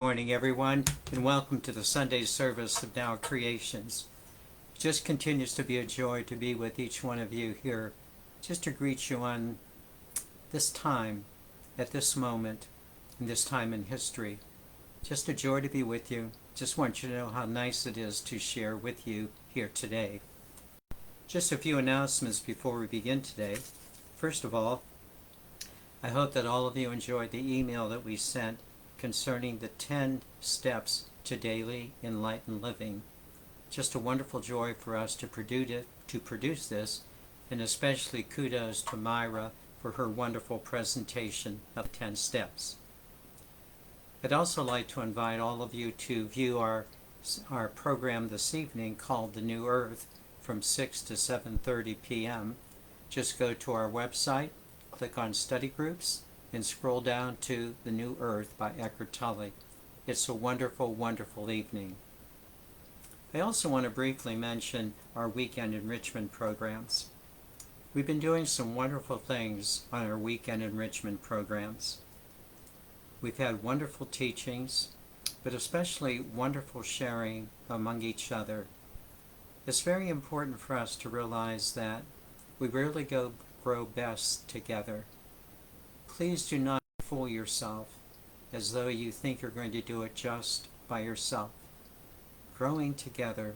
Morning, everyone, and welcome to the Sunday service of Now Creations. It just continues to be a joy to be with each one of you here, just to greet you on this time, at this moment, in this time in history. Just a joy to be with you. Just want you to know how nice it is to share with you here today. Just a few announcements before we begin today. First of all, I hope that all of you enjoyed the email that we sent concerning the 10 steps to daily enlightened living. Just a wonderful joy for us to produce this, and especially kudos to Myra for her wonderful presentation of 10 steps. I'd also like to invite all of you to view our program this evening called The New Earth from 6 to 7:30 p.m. Just go to our website, click on Study Groups, and scroll down to The New Earth by Eckhart Tolle. It's a wonderful, wonderful evening. I also want to briefly mention our weekend enrichment programs. We've been doing some wonderful things on our weekend enrichment programs. We've had wonderful teachings, but especially wonderful sharing among each other. It's very important for us to realize that we really grow best together. Please do not fool yourself as though you think you're going to do it just by yourself. Growing together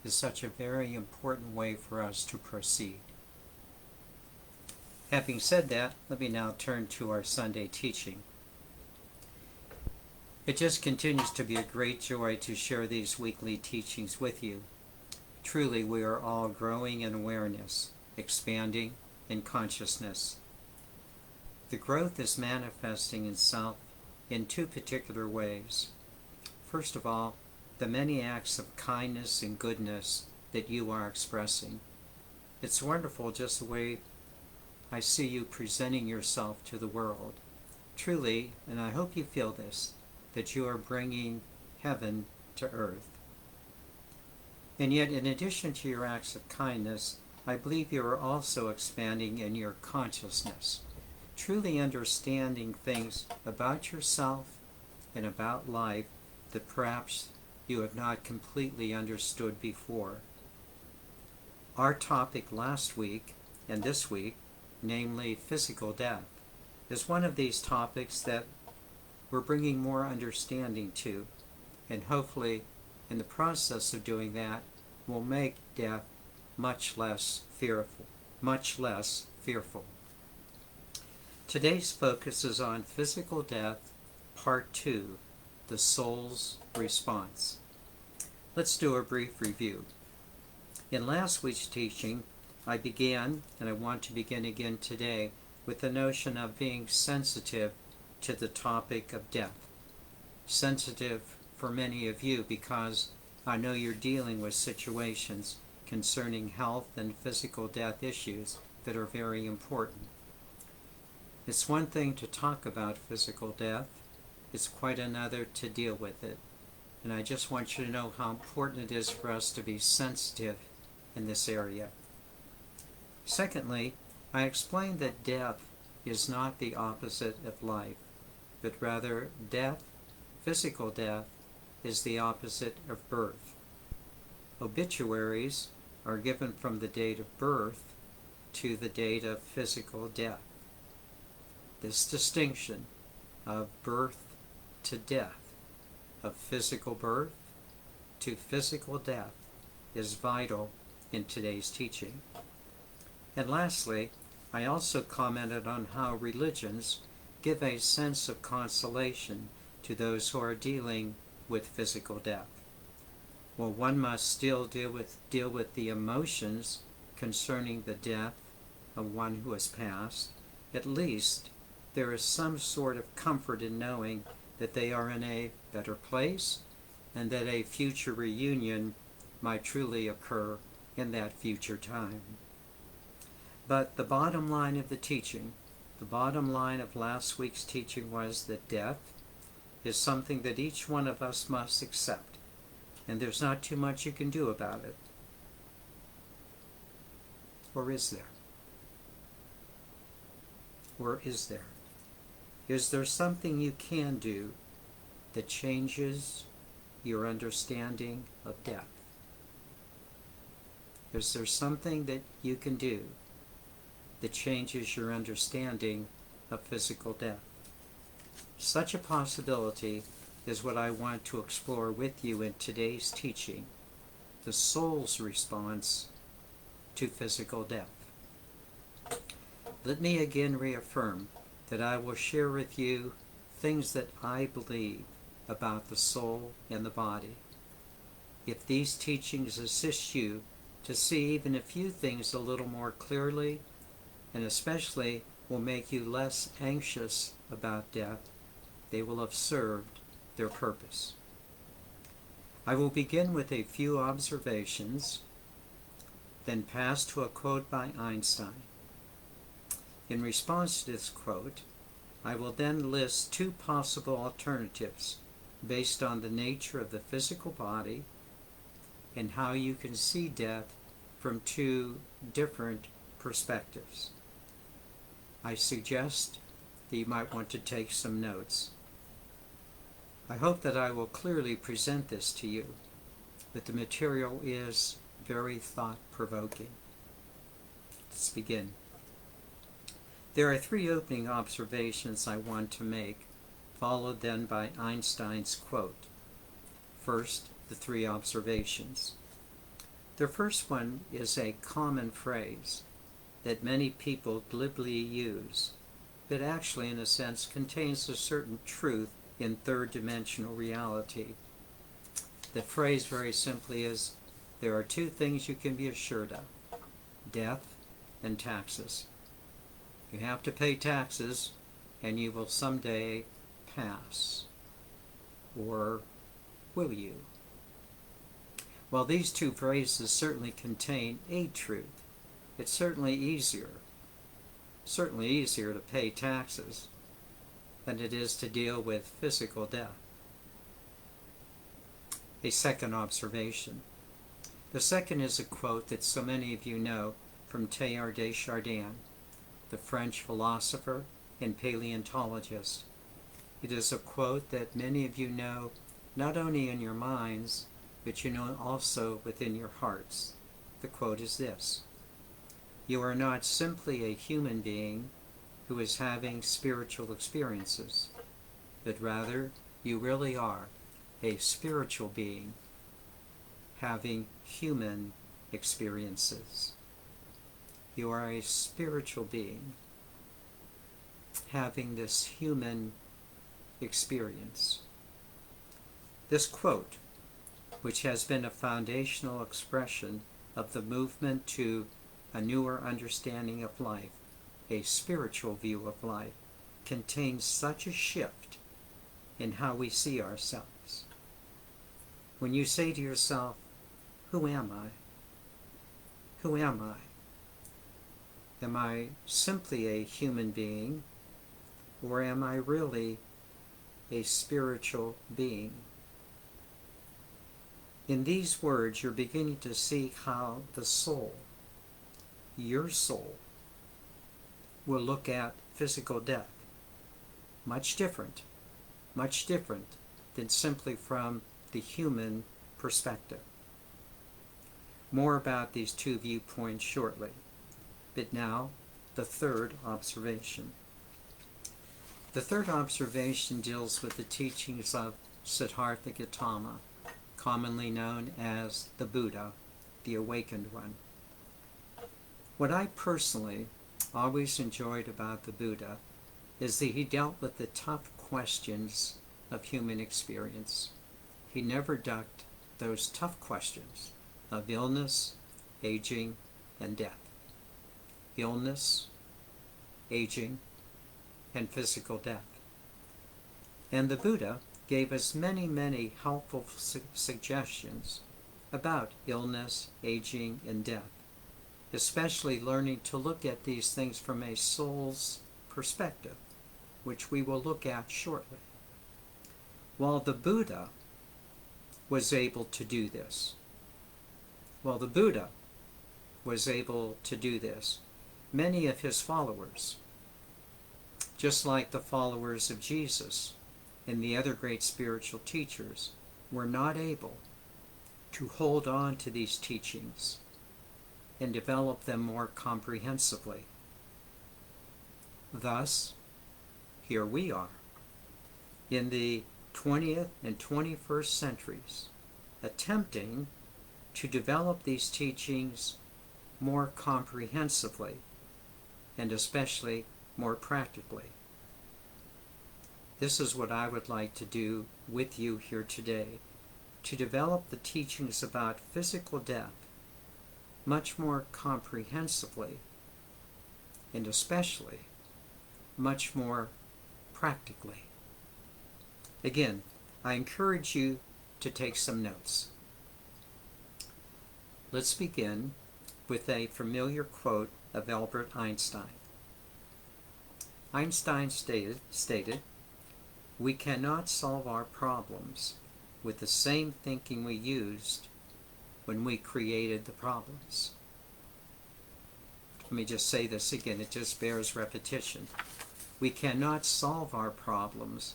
is such a very important way for us to proceed. Having said that, let me now turn to our Sunday teaching. It just continues to be a great joy to share these weekly teachings with you. Truly, we are all growing in awareness, expanding in consciousness. The growth is manifesting itself in two particular ways. First of all, the many acts of kindness and goodness that you are expressing. It's wonderful just the way I see you presenting yourself to the world. Truly, and I hope you feel this, that you are bringing heaven to earth. And yet, in addition to your acts of kindness, I believe you are also expanding in your consciousness. Truly understanding things about yourself and about life that perhaps you have not completely understood before. Our topic last week and this week, namely physical death, is one of these topics that we're bringing more understanding to, and hopefully in the process of doing that will make death much less fearful. Today's focus is on physical death, part 2, the soul's response. Let's do a brief review. In last week's teaching, I began, and I want to begin again today, with the notion of being sensitive to the topic of death. Sensitive for many of you because I know you're dealing with situations concerning health and physical death issues that are very important. It's one thing to talk about physical death, it's quite another to deal with it. And I just want you to know how important it is for us to be sensitive in this area. Secondly, I explained that death is not the opposite of life, but rather death, physical death, is the opposite of birth. Obituaries are given from the date of birth to the date of physical death. This distinction of birth to death, of physical birth to physical death, is vital in today's teaching. And lastly, I also commented on how religions give a sense of consolation to those who are dealing with physical death. Well, one must still deal with the emotions concerning the death of one who has passed. At least there is some sort of comfort in knowing that they are in a better place and that a future reunion might truly occur in that future time. But the bottom line of the teaching, the bottom line of last week's teaching was that death is something that each one of us must accept, and there's not too much you can do about it. Or is there? Or is there? Is there something you can do that changes your understanding of death? Is there something that you can do that changes your understanding of physical death? Such a possibility is what I want to explore with you in today's teaching, the soul's response to physical death. Let me again reaffirm that I will share with you things that I believe about the soul and the body. If these teachings assist you to see even a few things a little more clearly, and especially will make you less anxious about death, they will have served their purpose. I will begin with a few observations, then pass to a quote by Einstein. In response to this quote, I will then list two possible alternatives based on the nature of the physical body and how you can see death from two different perspectives. I suggest that you might want to take some notes. I hope that I will clearly present this to you, but the material is very thought-provoking. Let's begin. There are three opening observations I want to make, followed then by Einstein's quote. First, the three observations. The first one is a common phrase that many people glibly use, but actually in a sense contains a certain truth in third-dimensional reality. The phrase very simply is, there are two things you can be assured of, death and taxes. You have to pay taxes, and you will someday pass. Or will you? Well, these two phrases certainly contain a truth. It's certainly easier to pay taxes than it is to deal with physical death. A second observation. The second is a quote that so many of you know from Teilhard de Chardin, the French philosopher and paleontologist. It is a quote that many of you know not only in your minds, but you know also within your hearts. The quote is this: you are not simply a human being who is having spiritual experiences, but rather you really are a spiritual being having human experiences. You are a spiritual being having this human experience. This quote, which has been a foundational expression of the movement to a newer understanding of life, a spiritual view of life, contains such a shift in how we see ourselves. When you say to yourself, who am I? Who am I? Am I simply a human being, or am I really a spiritual being? In these words, you're beginning to see how the soul, your soul, will look at physical death. Much different than simply from the human perspective. More about these two viewpoints shortly. But now, the third observation. The third observation deals with the teachings of Siddhartha Gautama, commonly known as the Buddha, the Awakened One. What I personally always enjoyed about the Buddha is that he dealt with the tough questions of human experience. He never ducked those tough questions of illness, aging, and death. Illness, aging, and physical death. And the Buddha gave us many, many helpful suggestions about illness, aging, and death, especially learning to look at these things from a soul's perspective, which we will look at shortly. While the Buddha was able to do this, many of his followers, just like the followers of Jesus and the other great spiritual teachers were not able to hold on to these teachings and develop them more comprehensively. Thus, here we are, in the 20th and 21st centuries, attempting to develop these teachings more comprehensively and especially more practically. This is what I would like to do with you here today, to develop the teachings about physical death much more comprehensively and especially much more practically. Again, I encourage you to take some notes. Let's begin with a familiar quote of Albert Einstein. Einstein stated, "We cannot solve our problems with the same thinking we used when we created the problems." Let me just say this again, it just bears repetition. We cannot solve our problems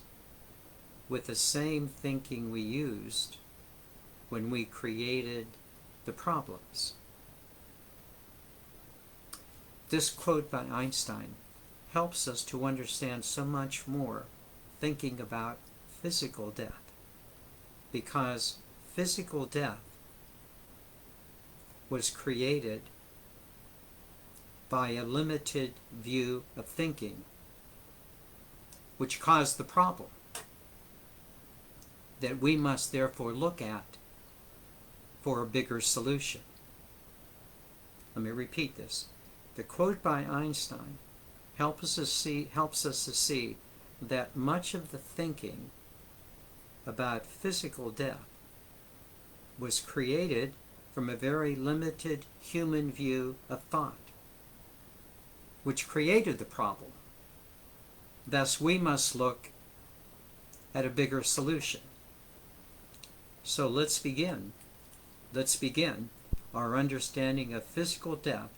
with the same thinking we used when we created the problems. This quote by Einstein helps us to understand so much more thinking about physical death, because physical death was created by a limited view of thinking, which caused the problem that we must therefore look at for a bigger solution. Let me repeat this. The quote by Einstein helps us to see that much of the thinking about physical death was created from a very limited human view of thought, which created the problem. Thus, we must look at a bigger solution. So let's begin. Let's begin our understanding of physical death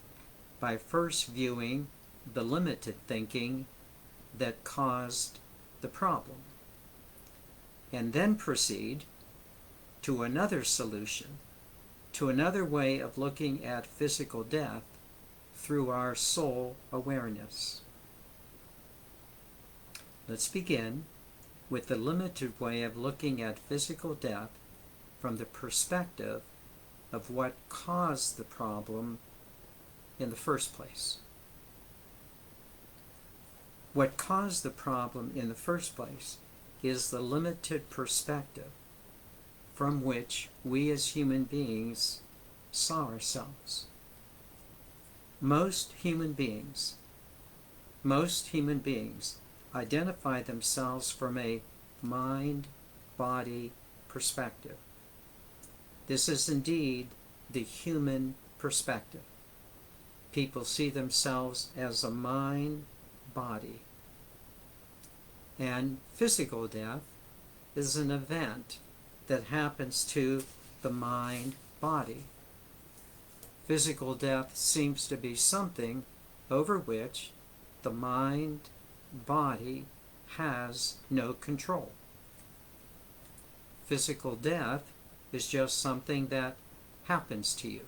by first viewing the limited thinking that caused the problem, and then proceed to another solution, to another way of looking at physical death through our soul awareness. Let's begin with the limited way of looking at physical death from the perspective of what caused the problem in the first place. What caused the problem in the first place is the limited perspective from which we as human beings saw ourselves. Most human beings identify themselves from a mind-body perspective. This is indeed the human perspective. People see themselves as a mind-body. And physical death is an event that happens to the mind-body. Physical death seems to be something over which the mind-body has no control. Physical death is just something that happens to you.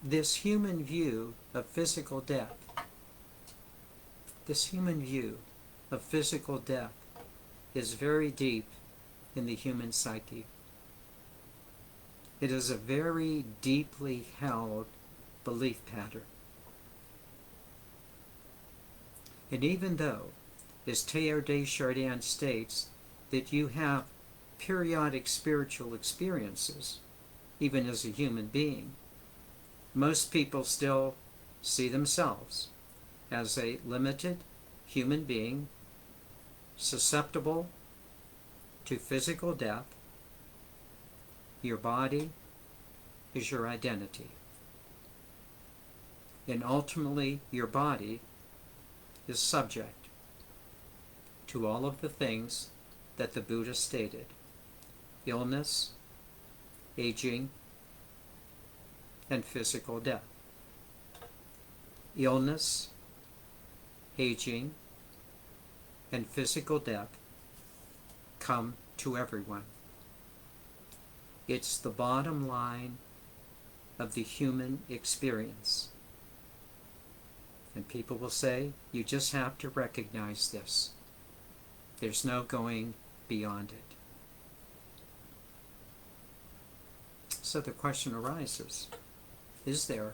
This human view of physical death, is very deep in the human psyche. It is a very deeply held belief pattern. And even though, as Teilhard de Chardin states, that you have periodic spiritual experiences, even as a human being, most people still see themselves as a limited human being, susceptible to physical death. Your body is your identity. And ultimately, your body is subject to all of the things that the Buddha stated: illness, aging, and physical death. Illness, aging, and physical death come to everyone. It's the bottom line of the human experience. And people will say, you just have to recognize this. There's no going beyond it. So the question arises, is there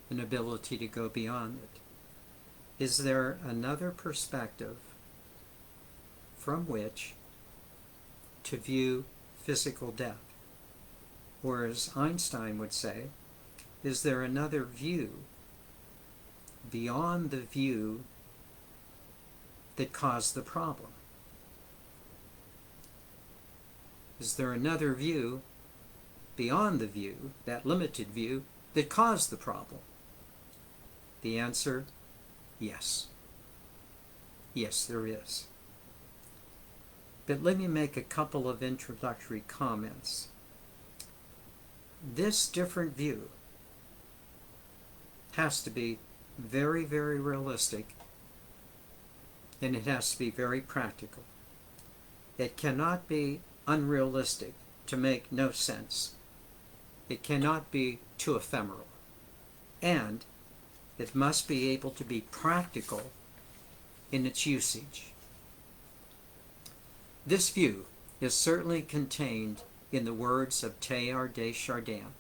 an ability to go beyond it? Is there another perspective from which to view physical death? Or as Einstein would say, is there another view beyond the view that caused the problem? Is there another view beyond the view, that limited view, that caused the problem? The answer, yes. Yes, there is. But let me make a couple of introductory comments. This different view has to be very, very realistic, and it has to be very practical. It cannot be unrealistic to make no sense. It cannot be too ephemeral. And it must be able to be practical in its usage. This view is certainly contained in the words of Teilhard de Chardin.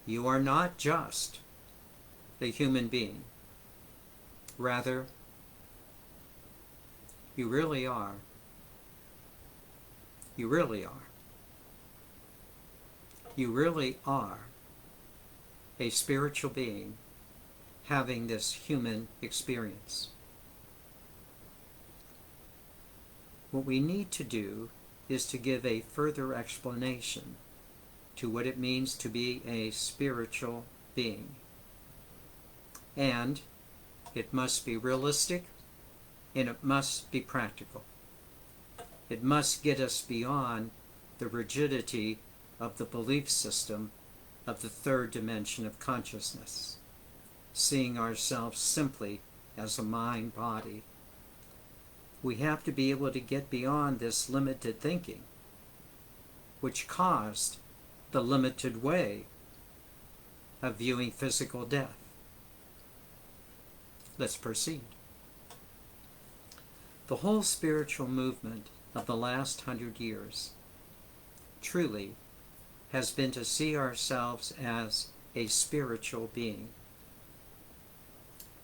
You are not just a human being. Rather, you really are. You really are. You really are a spiritual being having this human experience. What we need to do is to give a further explanation to what it means to be a spiritual being. And it must be realistic, and it must be practical. It must get us beyond the rigidity of the belief system of the third dimension of consciousness, seeing ourselves simply as a mind-body. We have to be able to get beyond this limited thinking, which caused the limited way of viewing physical death. Let's proceed. The whole spiritual movement of the last 100 years truly has been to see ourselves as a spiritual being.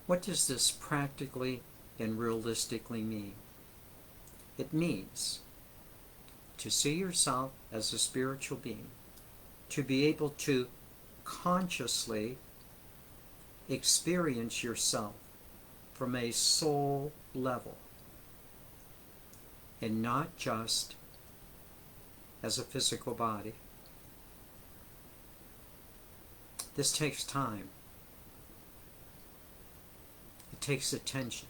What does this practically and realistically mean? It means to see yourself as a spiritual being, to be able to consciously experience yourself from a soul level, and not just as a physical body. This takes time. It takes attention.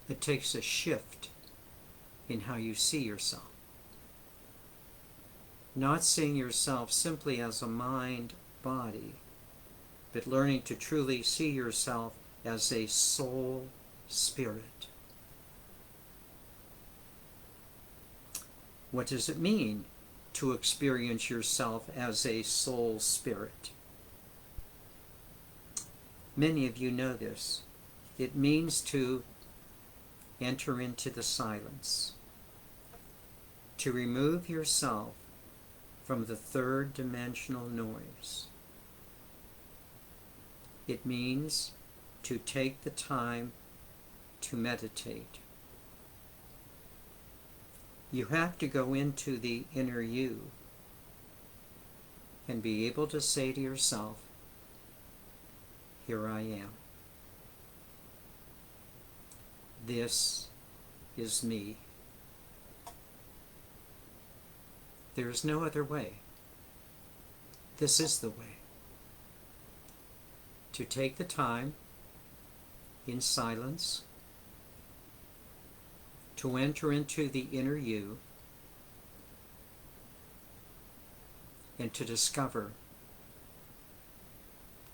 It takes a shift in how you see yourself. Not seeing yourself simply as a mind body, but learning to truly see yourself as a soul spirit. What does it mean to experience yourself as a soul spirit? Many of you know this. It means to enter into the silence, to remove yourself from the third dimensional noise. It means to take the time to meditate. You have to go into the inner you and be able to say to yourself, here I am. This is me. There is no other way. This is the way. To take the time in silence to enter into the inner you and to discover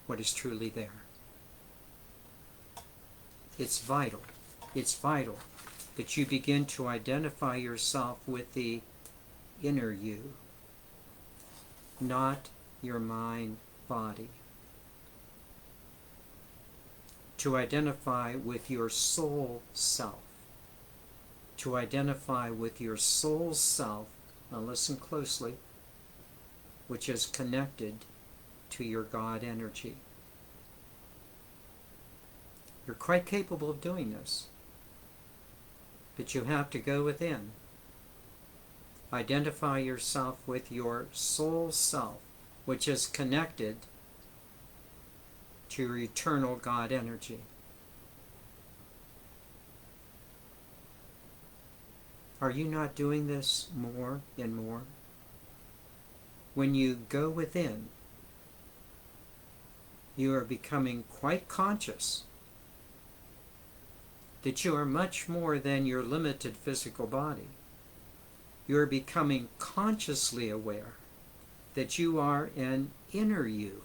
what is truly there. It's vital. It's vital that you begin to identify yourself with the inner you, not your mind body. To identify with your soul self. To identify with your soul self, now listen closely, which is connected to your God energy. You're quite capable of doing this, but you have to go within. Identify yourself with your soul self, which is connected to your eternal God energy. Are you not doing this more and more? When you go within, you are becoming quite conscious that you are much more than your limited physical body. You are becoming consciously aware that you are an inner you,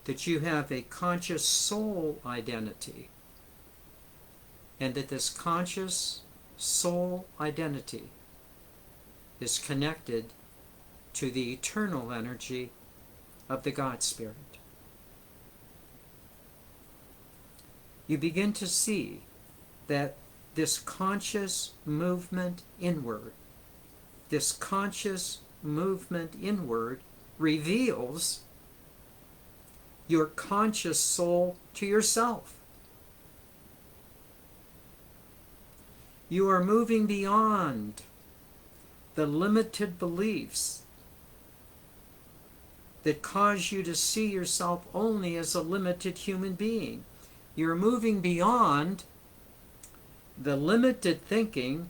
that you have a conscious soul identity, and that this conscious soul identity is connected to the eternal energy of the God Spirit. You begin to see that this conscious movement inward, reveals your conscious soul to yourself. You are moving beyond the limited beliefs that cause you to see yourself only as a limited human being. You're moving beyond the limited thinking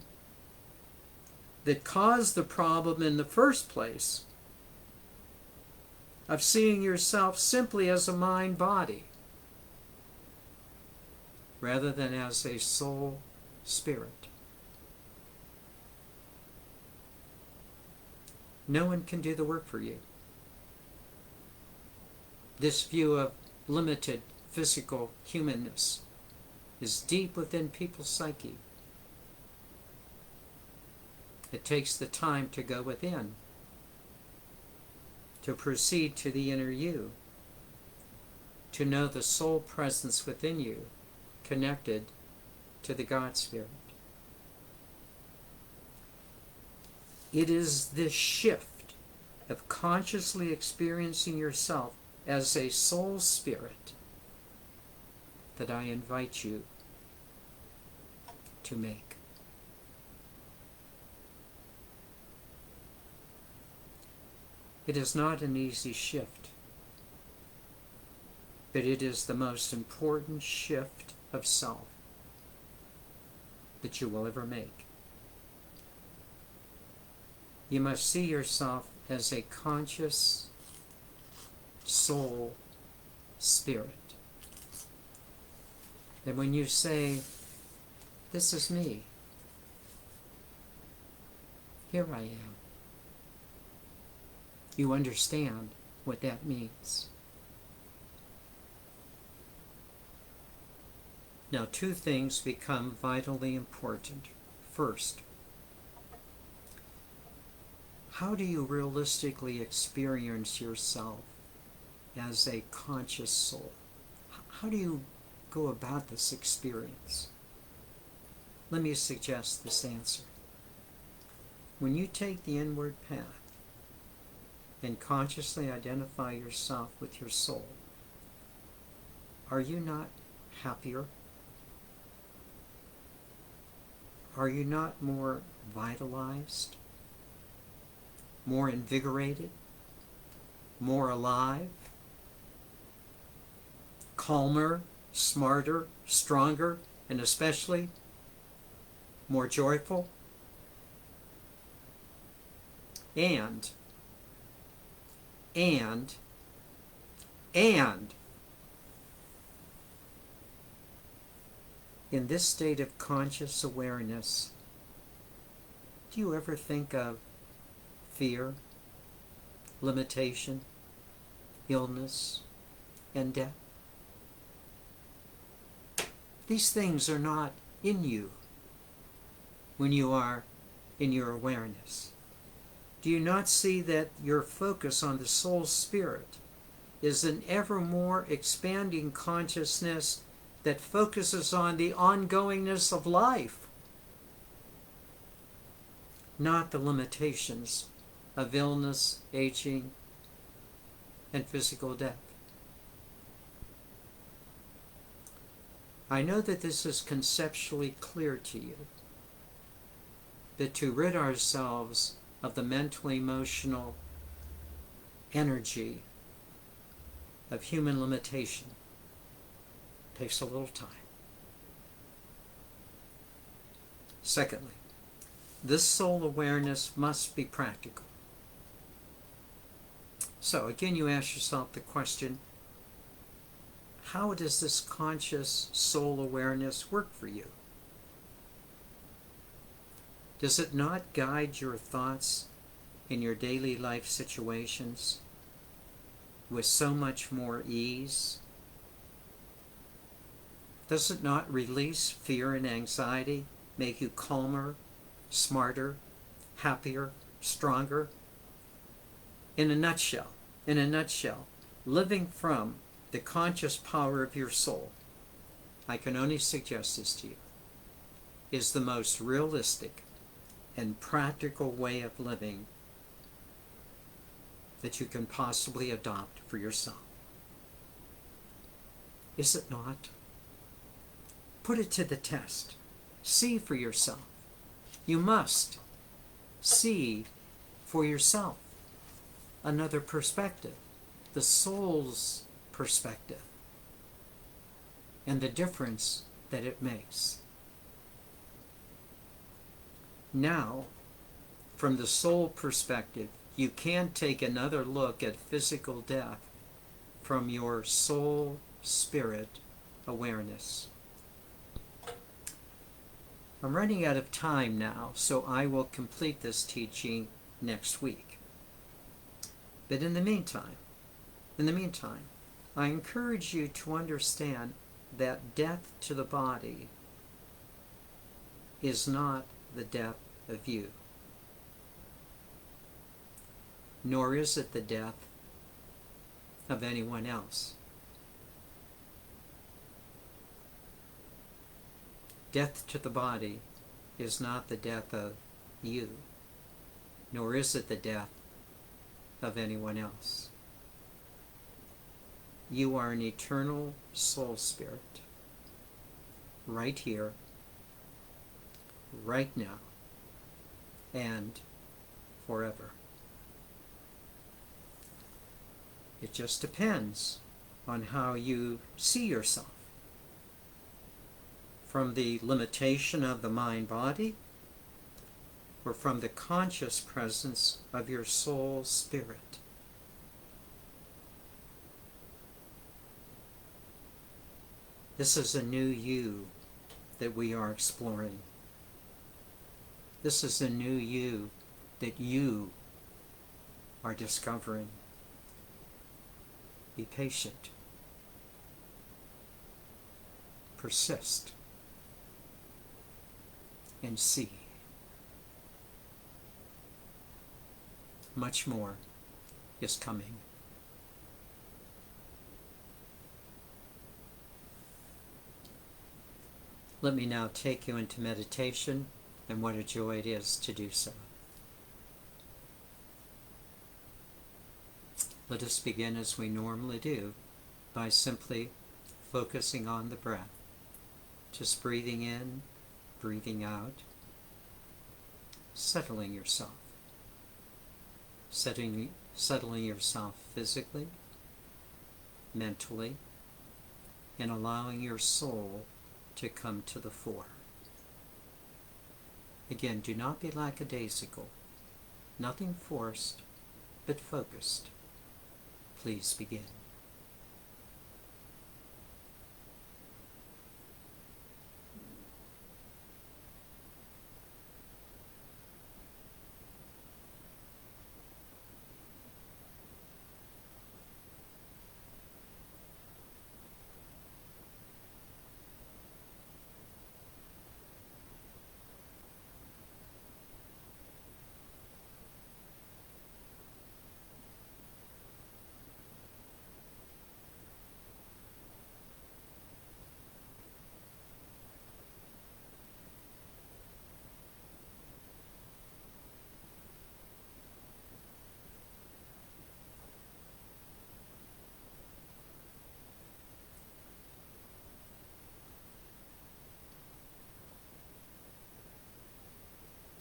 that caused the problem in the first place of seeing yourself simply as a mind-body rather than as a soul spirit. No one can do the work for you. This view of limited physical humanness is deep within people's psyche. It takes the time to go within, to proceed to the inner you, to know the soul presence within you, connected to the God Spirit. It is this shift of consciously experiencing yourself as a soul spirit that I invite you to make. It is not an easy shift, but it is the most important shift of self that you will ever make. You must see yourself as a conscious soul spirit. And when you say, "This is me, here I am," you understand what that means. Now, two things become vitally important. First, how do you realistically experience yourself as a conscious soul? How do you go about this experience? Let me suggest this answer. When you take the inward path and consciously identify yourself with your soul, are you not happier? Are you not more vitalized, more invigorated, more alive, calmer, smarter, stronger, and especially more joyful? And in this state of conscious awareness, do you ever think of fear, limitation, illness, and death? These things are not in you when you are in your awareness. Do you not see that your focus on the soul spirit is an ever more expanding consciousness that focuses on the ongoingness of life, not the limitations of illness, aging, and physical death? I know that this is conceptually clear to you, that to rid ourselves of the mental, emotional energy of human limitation takes a little time. Secondly, this soul awareness must be practical. So again, you ask yourself the question, how does this conscious soul awareness work for you? Does it not guide your thoughts in your daily life situations with so much more ease? Does it not release fear and anxiety, make you calmer, smarter, happier, stronger? In a nutshell, living from the conscious power of your soul, I can only suggest this to you, is the most realistic and practical way of living that you can possibly adopt for yourself. Is it not? Put it to the test. See for yourself. You must see for yourself another perspective, the soul's perspective, and the difference that it makes. Now, from the soul perspective, you can take another look at physical death from your soul spirit awareness. I'm running out of time now, so I will complete this teaching next week. But in the meantime, I encourage you to understand that death to the body is not the death of you, nor is it the death of anyone else. Death to the body is not the death of you, nor is it the death of anyone else. You are an eternal soul spirit, right here, right now, and forever. It just depends on how you see yourself. From the limitation of the mind-body, or from the conscious presence of your soul spirit. This is a new you that we are exploring. This is a new you that you are discovering. Be patient. Persist. And see. Much more is coming. Let me now take you into meditation, and what a joy it is to do so. Let us begin as we normally do, by simply focusing on the breath. Just breathing in, breathing out, settling yourself. Settling yourself physically, mentally, and allowing your soul to come to the fore. Again, do not be lackadaisical. Nothing forced, but focused. Please begin.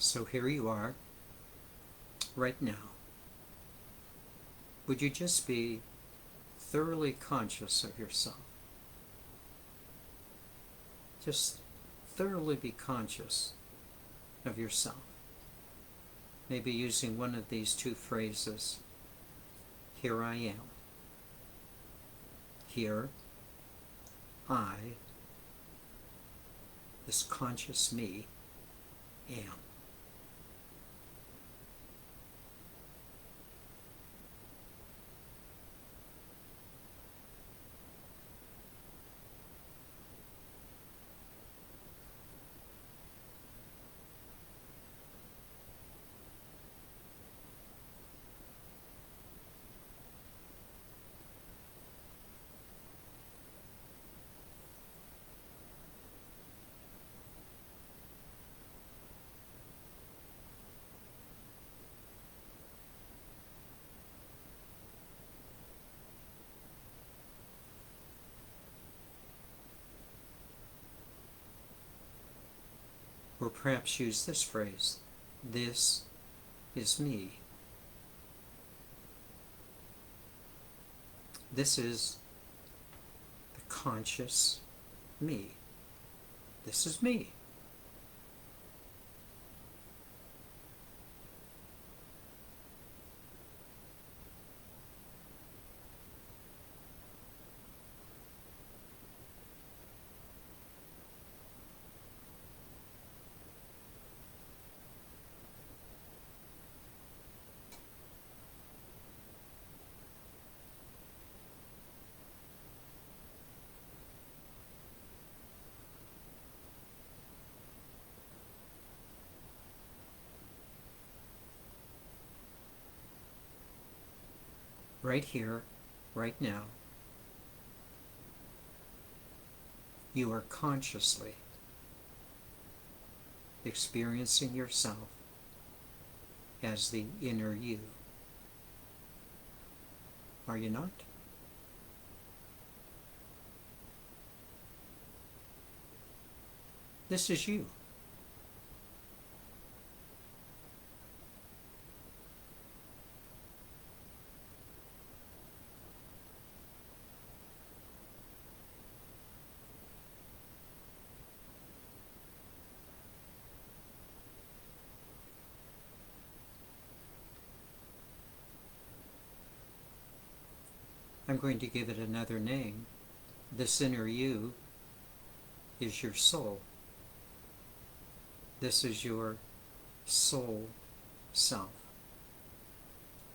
So here you are, right now. Would you just be thoroughly conscious of yourself? Just thoroughly be conscious of yourself. Maybe using one of these two phrases. Here I am. Here I, this conscious me, am. Or perhaps use this phrase, this is me. This is the conscious me. This is me. Right here, right now, you are consciously experiencing yourself as the inner you. Are you not? This is you. I'm going to give it another name. This inner you is your soul. This is your soul self.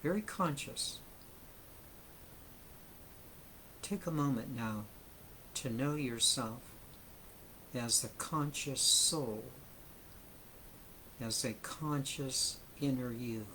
Very conscious. Take a moment now to know yourself as the conscious soul, as a conscious inner you.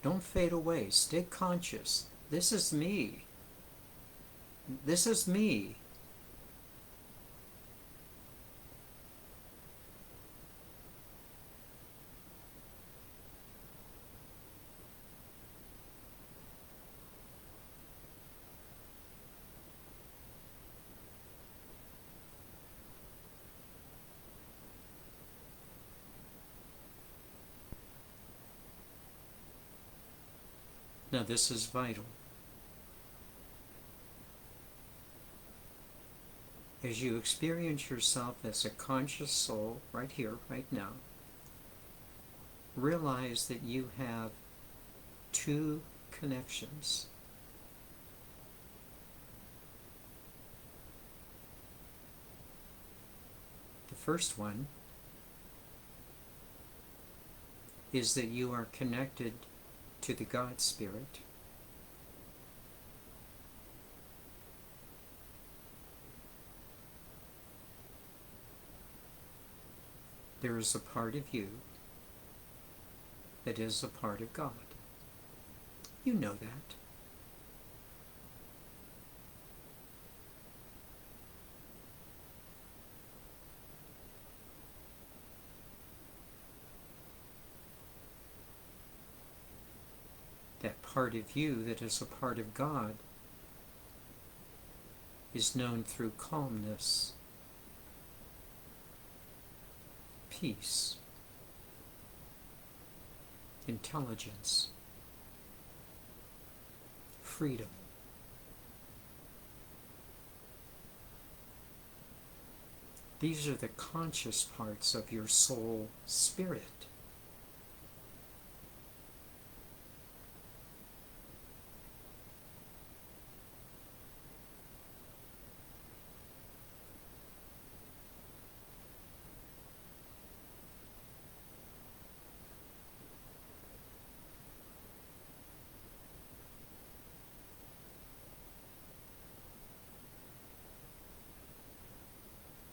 Don't fade away. Stay conscious. This is me. This is me. Now this is vital. As you experience yourself as a conscious soul right here, right now, realize that you have two connections. The first one is that you are connected to the God Spirit. There is a part of you that is a part of God. You know that. That part of you that is a part of God is known through calmness, peace, intelligence, freedom. These are the conscious parts of your soul spirit.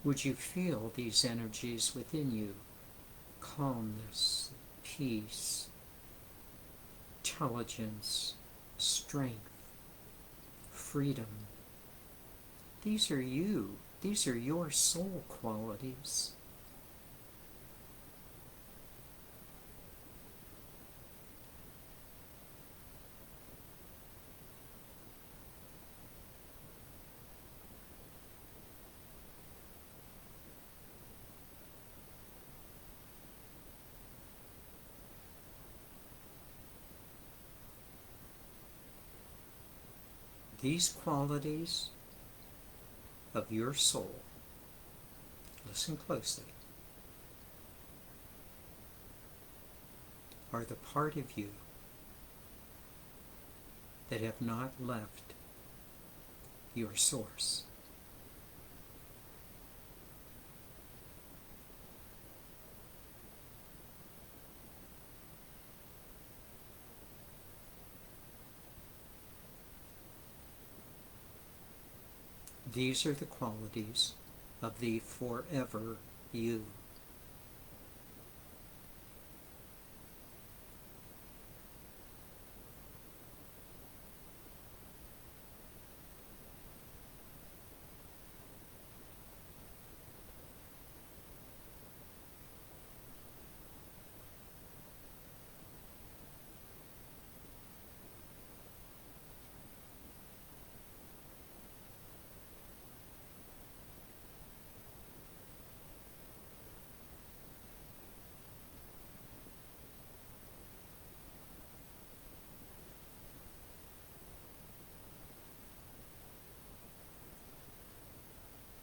Would you feel these energies within you? Calmness, peace, intelligence, strength, freedom. These are you. These are your soul qualities. These qualities of your soul, listen closely, are the part of you that have not left your source. These are the qualities of the forever you.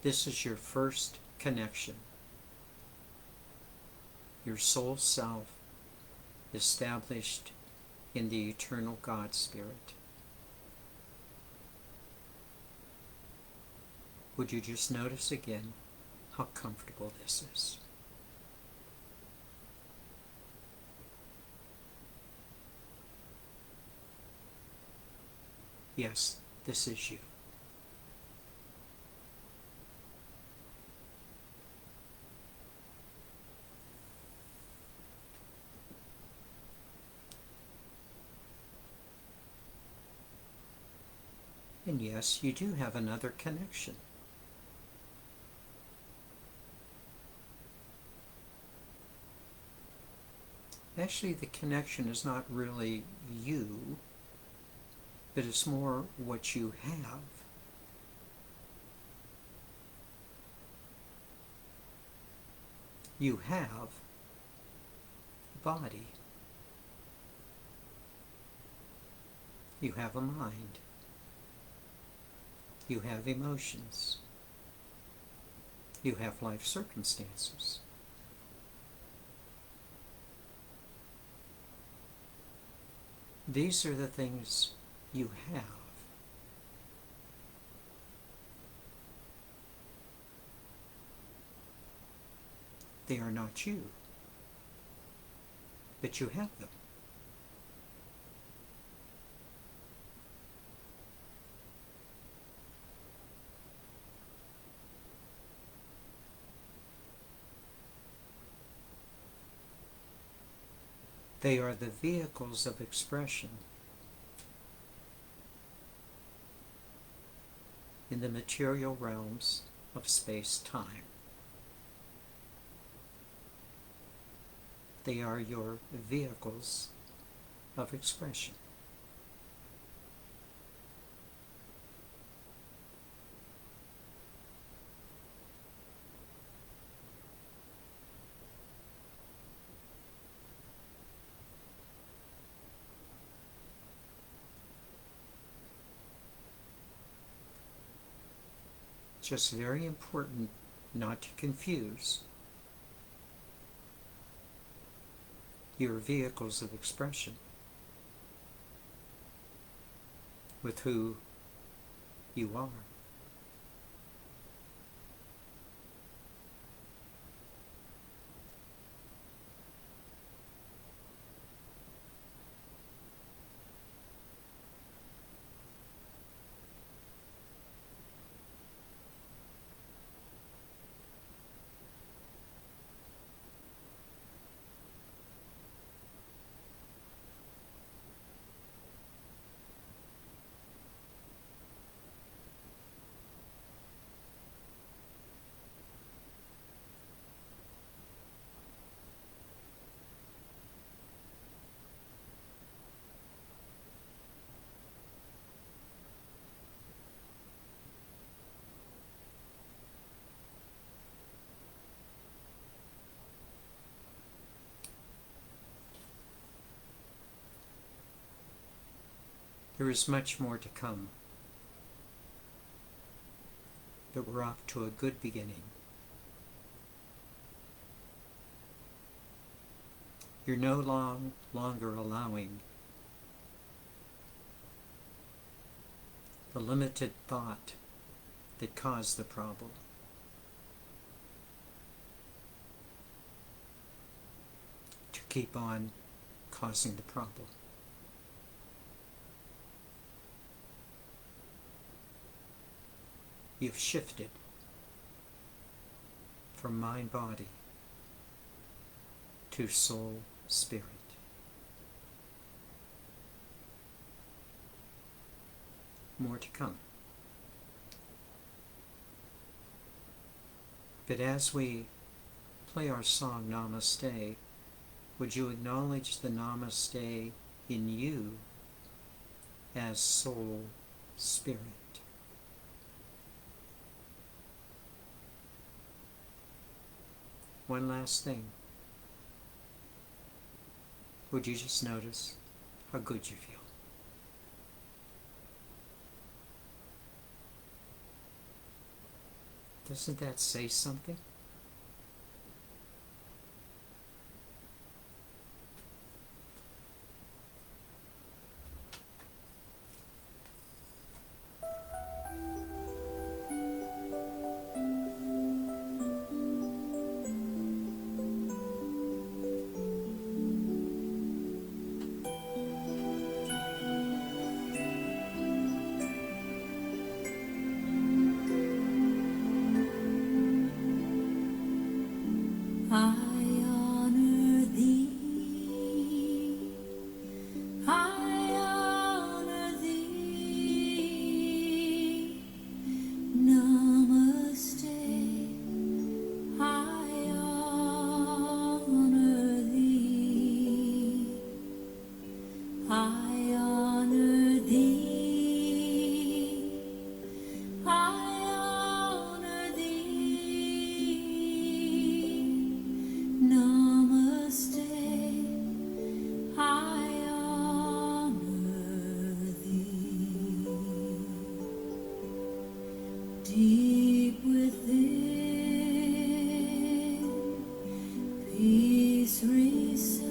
This is your first connection. Your soul self established in the eternal God Spirit. Would you just notice again how comfortable this is? Yes, this is you. And yes, you do have another connection. Actually, the connection is not really you, but it's more what you have. You have a body. You have a mind. You have emotions. You have life circumstances. These are the things you have. They are not you, but you have them. They are the vehicles of expression in the material realms of space-time. They are your vehicles of expression. Just very important not to confuse your vehicles of expression with who you are. There is much more to come, but we're off to a good beginning. You're no longer allowing the limited thought that caused the problem to keep on causing the problem. You've shifted from mind-body to soul-spirit. More to come. But as we play our song Namaste, would you acknowledge the Namaste in you as soul-spirit? One last thing. Would you just notice how good you feel? Doesn't that say something? Deep within, peace resides.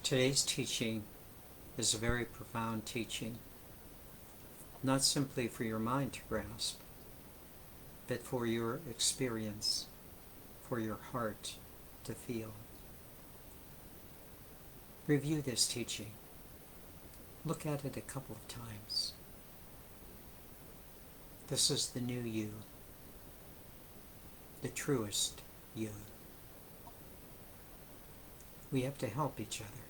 Today's teaching is a very profound teaching, not simply for your mind to grasp, but for your experience, for your heart to feel. Review this teaching. Look at it a couple of times. This is the new you, the truest you. We have to help each other.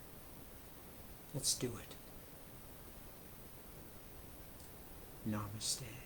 Let's do it. Namaste.